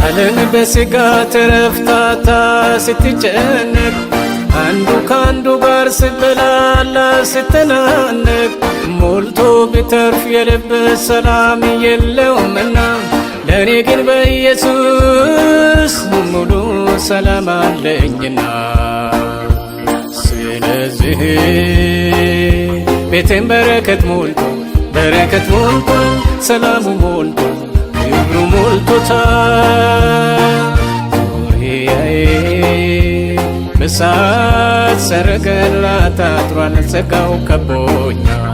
ዓለም በስጋት ረፍታታ ስትጨነቅ አንዱ ካንዱ ጋር ስበላላ ስተናነቅ ሞልቶ ቢተርፍ የልብ ሰላም የለውምና ለኔ ግን በኢየሱስ ሙሉ ሰላም አለኝና ስለዚህ ቤቴን በረከት ሞልቶ ሰላሙ ሞልቶ ክብሩ ሞልቶታል ዙሪያዬ በእሳት ሰረገላ ታጥሯል ጸጋው ከቦኛል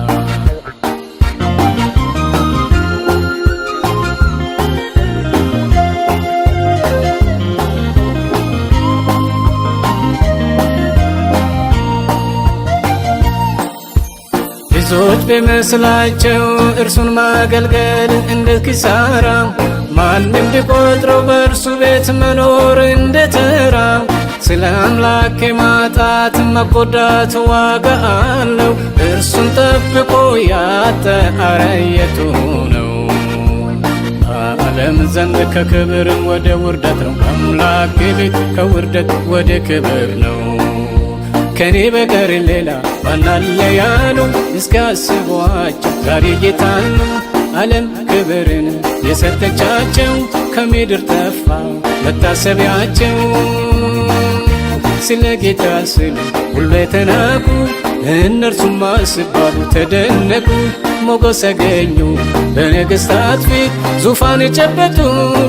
ብዙዎች ቢመስላቸው እርሱን ማገልገል እንደ ኪሳራ ማንም ቢቆጥረው በእርሱ ቤት መኖር እንደ ተራ ስለ አምላኬ ማጣት መጎዳት ዋጋ አለው እርሱን ጠብቆ ያጣ አረ የቱ ነው ዓለም ዘንድ ከክብር ወደ ውርደት ነው አምላኬ ቤት ከውርደት ወደ ክብር ነው ከኔ በቀር ሌላ ማናለ ያሉ እስኪያስቧቸው ዛሬ ጌታን ዓለም ክብርን የሰጠቻቸው ከምድር ጠፋ መታሰቢያቸው ስለ ጌታ ስሉ ሁሉ የተናቁ እነርሱማ ሲባሉ ተደነቁ ሞገስ ያገኙ በነገሥታት ፊት ዙፋን የጨበጡ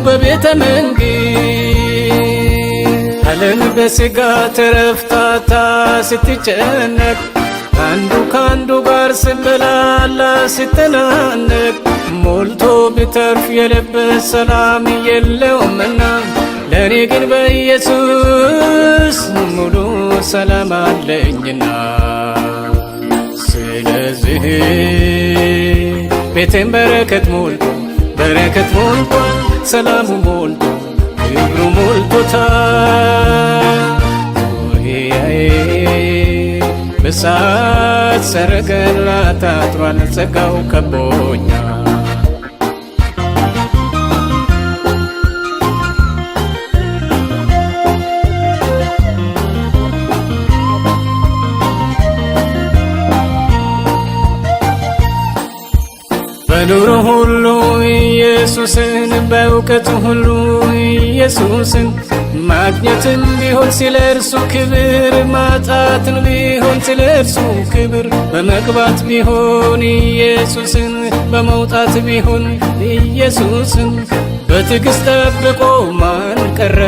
በቤተ መንግሥት ዓለም በስጋት ረፍታታ ስትጨነቅ አንዱ ካንዱ ጋር ስበላላ ስተናነቅ ሞልቶ ቢተርፍ የልብ ሰላም የለውምና ለኔ ግን በኢየሱስ ሙሉ ሰላም አለኝና ስለዚህ ቤቴን በረከት ሞልቶ ሰላሙ ሞልቶ ክብሩ ሞልቶታል ዙሪያዬ በእሳት ሰረገላ ታጥሯል ጸጋው ከቦኛል በኑሮ ሁሉ ኢየሱስን በእውቀት ሁሉ ኢየሱስን ማግኘትም ቢሆን ስለ እርሱ ክብር ማጣትን ቢሆን ስለ እርሱ ክብር በመግባት ቢሆን ኢየሱስን በመውጣት ቢሆን ኢየሱስን በትዕግሥት ጠብቆ ማን ቀረ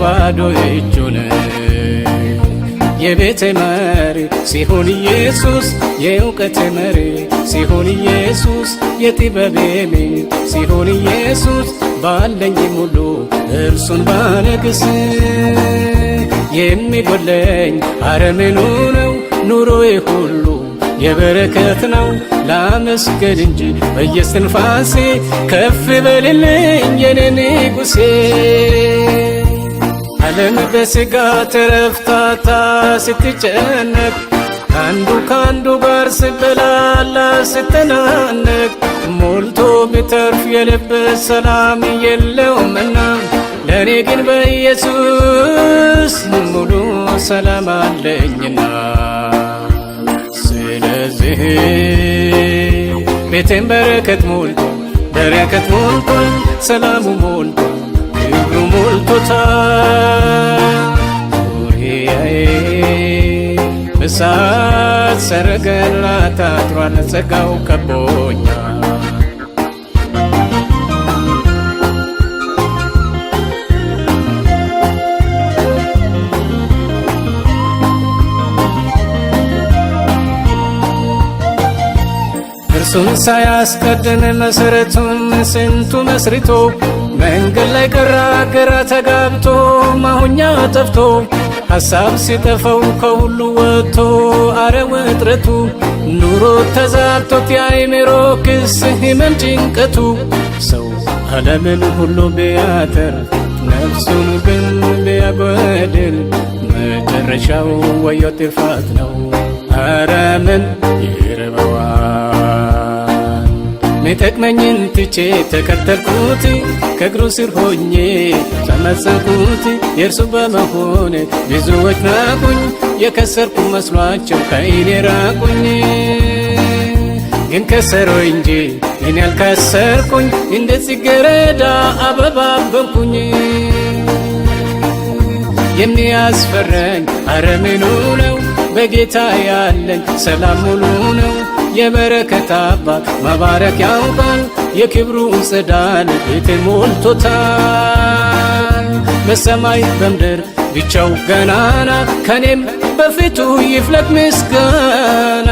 ባዶ እጁን የቤቴ መሪ ሲሆን ኢየሱስ የእውቀቴ መሪ ሲሆን ኢየሱስ የጥበቤ ምንጭ ሲሆን ኢየሱስ ባለኝ ሙሉ እርሱን ባነግስ የሚጎለኝ አረምኑ ነው ኑሮዬ ሁሉ የበረከት ነው ላመስገን እንጂ በየስትንፋሴ ከፍ በልልኝ የኔ ንጉሴ ዓለም በስጋት ረፍታታ ስትጨነቅ አንዱ ካንዱ ጋር ስበላላ ስተናነቅ ሞልቶ ቢተርፍ የልብ ሰላም የለውምና ለኔ ግን በኢየሱስ ሙሉ ሰላም አለኝና ስለዚህ ቤቴን በረከት ሞልቶ ሰላሙ ሞልቶ ክብሩ ሞልቶታል ዙሪያዬ በእሳት ሰረገላ ታጥሯል ጸጋው ከቦኛል እርሱን ሳያስቀድም መሰረቱን ስንቱ መስርቶ መንገድ ላይ ቀረ ግራ ተጋብቶ ማሁኛ ጠፍቶ ሐሳብ ሲጠፋው ከሁሉ ወጥቶ አረ ውጥረቱ ኑሮ ተዛብቶት የአእምሮ ክስ ሕመም ጭንቀቱ ሰው ዓለምን ሁሉ ቢያተርፍ ነፍሱን ግን መጨረሻው ወዮ ጥፋት ነው። ኧረ ምን ይርበዋል? ሚጠቅመኝን ትቼ ተከተልኩት፣ ከእግሩ ስር ሆኜ ተመጸንኩት። የእርሱ በመሆን ብዙዎች ናቁኝ፣ የከሰርኩ መስሏቸው ከእኔ ራቁኝ። ግን ከሰሮኝ እንጂ እኔ ያልከሰርኩኝ፣ እንደ ጽጌረዳ አበባ አበብኩኝ። የሚያስፈራኝ አረምኑ ነው፣ በጌታ ያለኝ ሰላም ሙሉ ነው። የበረከት አባት መባረክ ያውቃል፣ የክብሩን ጸዳል ቤቴን ሞልቶታል። በሰማይ በምድር ብቻው ገናና፣ ከኔም በፊቱ ይፍለቅ ምስጋና።